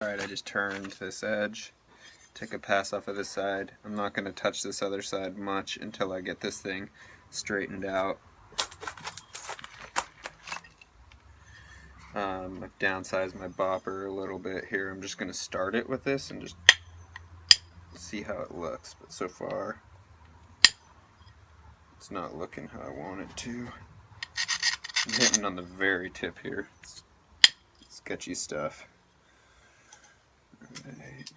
Alright, I just turned this edge, take a pass off of this side. I'm not going to touch this other side much until I get this thing straightened out. I've downsized my bopper a little bit here. I'm just going to start it with this and just see how it looks. But so far, it's not looking how I want it to. I'm hitting on the very tip here. It's sketchy stuff. Right.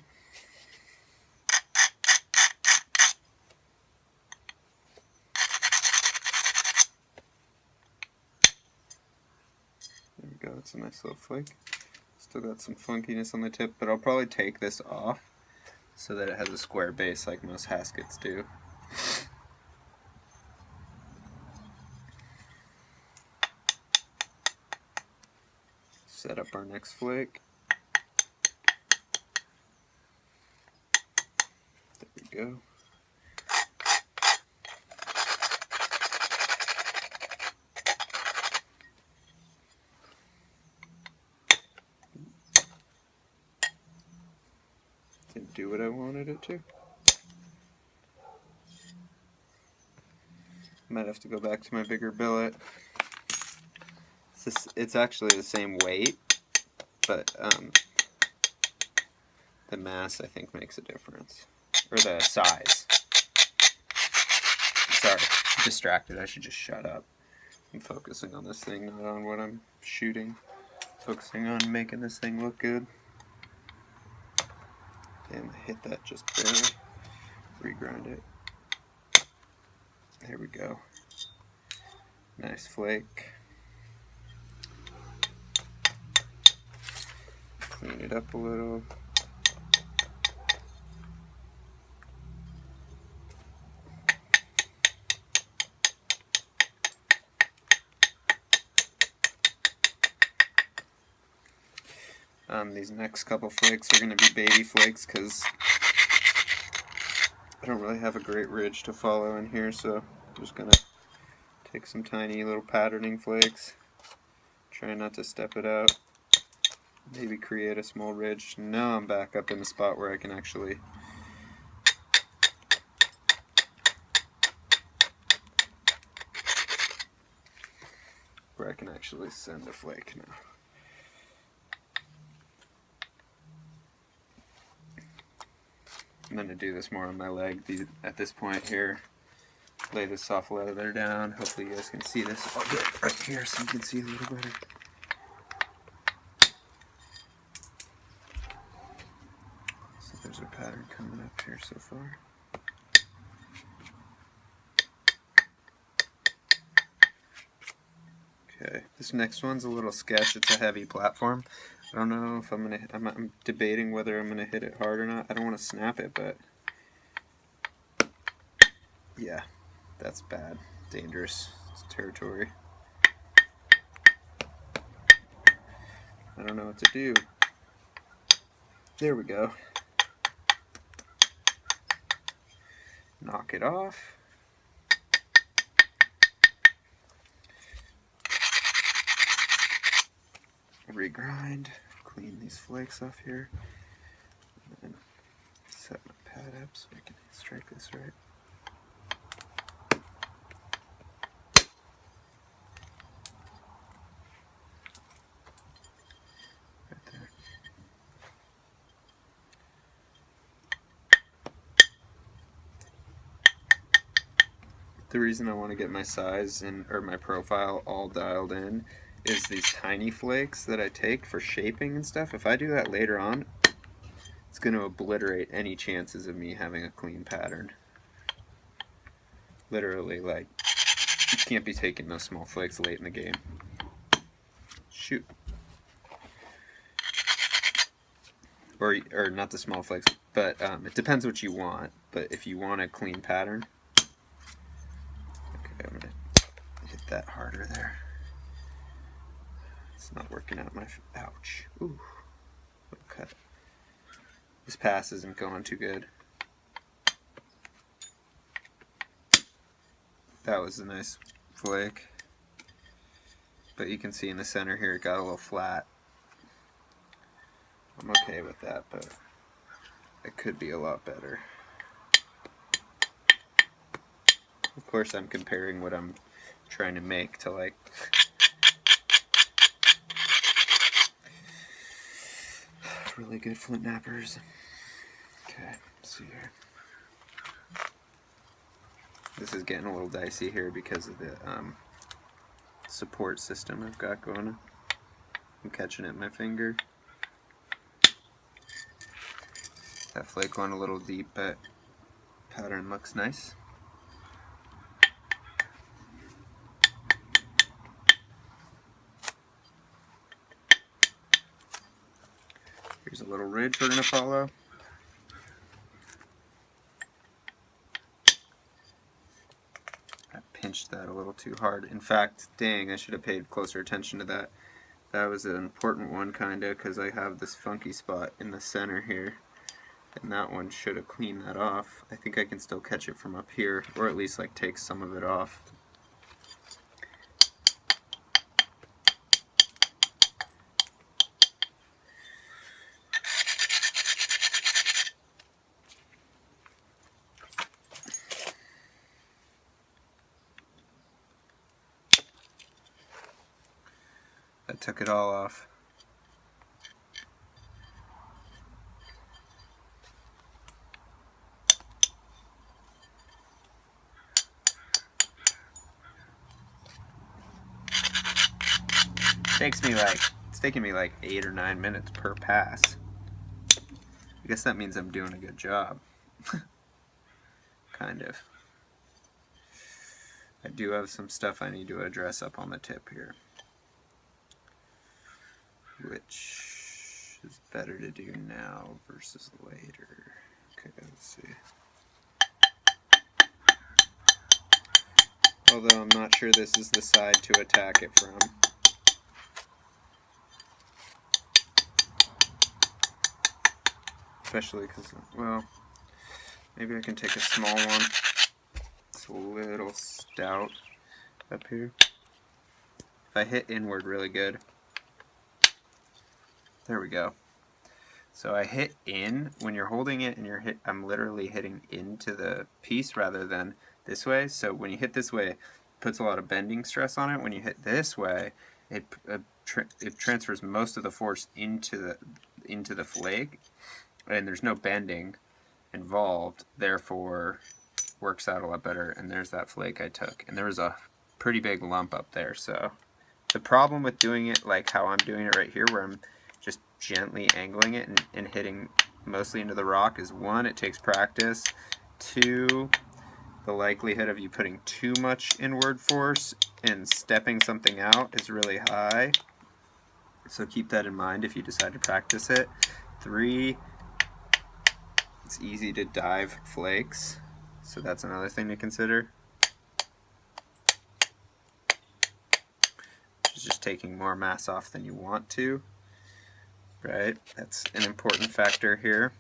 There we go, it's a nice little flake. Still got some funkiness on the tip, but I'll probably take this off so that it has a square base like most Haskets do. Set up our next flake. There we go. Didn't do what I wanted it to. Might have to go back to my bigger billet. It's actually the same weight, but the mass I think makes a difference, or the size. Sorry, I'm distracted. I should just shut up. I'm focusing on this thing, not on what I'm shooting. Focusing on making this thing look good. Damn, I hit that just barely. Regrind it. There we go. Nice flake. Clean it up a little. These next couple flakes are going to be baby flakes because I don't really have a great ridge to follow in here, so I'm just going to take some tiny little patterning flakes, try not to step it out, maybe create a small ridge. Now I'm back up in the spot where I can actually send a flake now. I'm going to do this more on my leg at this point here. Lay this soft leather down. Hopefully you guys can see this. I'll get right here so you can see a little better. So there's our pattern coming up here so far. Okay, this next one's a little sketch. It's a heavy platform. I don't know if I'm debating whether I'm gonna hit it hard or not. I don't want to snap it, but yeah, that's bad. Dangerous territory. I don't know what to do. There we go. Knock it off. Regrind, clean these flakes off here, and then set my pad up so I can strike this right. Right there. The reason I want to get my size or my profile all dialed in is these tiny flakes that I take for shaping and stuff. If I do that later on, it's going to obliterate any chances of me having a clean pattern. Literally, like, you can't be taking those small flakes late in the game. Shoot. Or not the small flakes, but it depends what you want. But if you want a clean pattern, okay, I'm going to hit that harder there. It's not working out my ouch. Ooh, little cut. This pass isn't going too good. That was a nice flake, but you can see in the center here it got a little flat. I'm okay with that, but it could be a lot better. Of course, I'm comparing what I'm trying to make to like really good flint knappers. Okay, let's see here. This is getting a little dicey here because of the support system I've got going. I'm catching it in my finger. That flake going a little deep, but pattern looks nice. Here's a little ridge we're going to follow. I pinched that a little too hard. In fact, dang, I should have paid closer attention to that. That was an important one, kinda, because I have this funky spot in the center here. And that one should have cleaned that off. I think I can still catch it from up here, or at least like take some of it off. I took it all off. It's taking me like 8 or 9 minutes per pass. I guess that means I'm doing a good job. Kind of. I do have some stuff I need to address up on the tip here, which is better to do now versus later. Okay, let's see. Although I'm not sure this is the side to attack it from. Especially because, well, maybe I can take a small one. It's a little stout up here. If I hit inward really good. There we go. So I hit in, when you're holding it and I'm literally hitting into the piece rather than this way. So when you hit this way, it puts a lot of bending stress on it. When you hit this way, it transfers most of the force into the flake, and there's no bending involved, therefore works out a lot better. And there's that flake I took, and there was a pretty big lump up there. So the problem with doing it like how I'm doing it right here, where I'm just gently angling it and hitting mostly into the rock, is 1, it takes practice. 2, the likelihood of you putting too much inward force and stepping something out is really high. So keep that in mind if you decide to practice it. 3, it's easy to dive flakes, so that's another thing to consider. It's just taking more mass off than you want to. Right, that's an important factor here.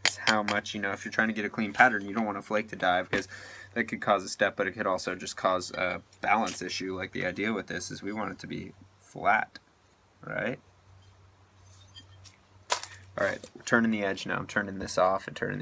Is how much, if you're trying to get a clean pattern, you don't want a flake to dive, because that could cause a step, but it could also just cause a balance issue. Like the idea with this is we want it to be flat, right? All right, we're turning the edge now. I'm turning this off and turning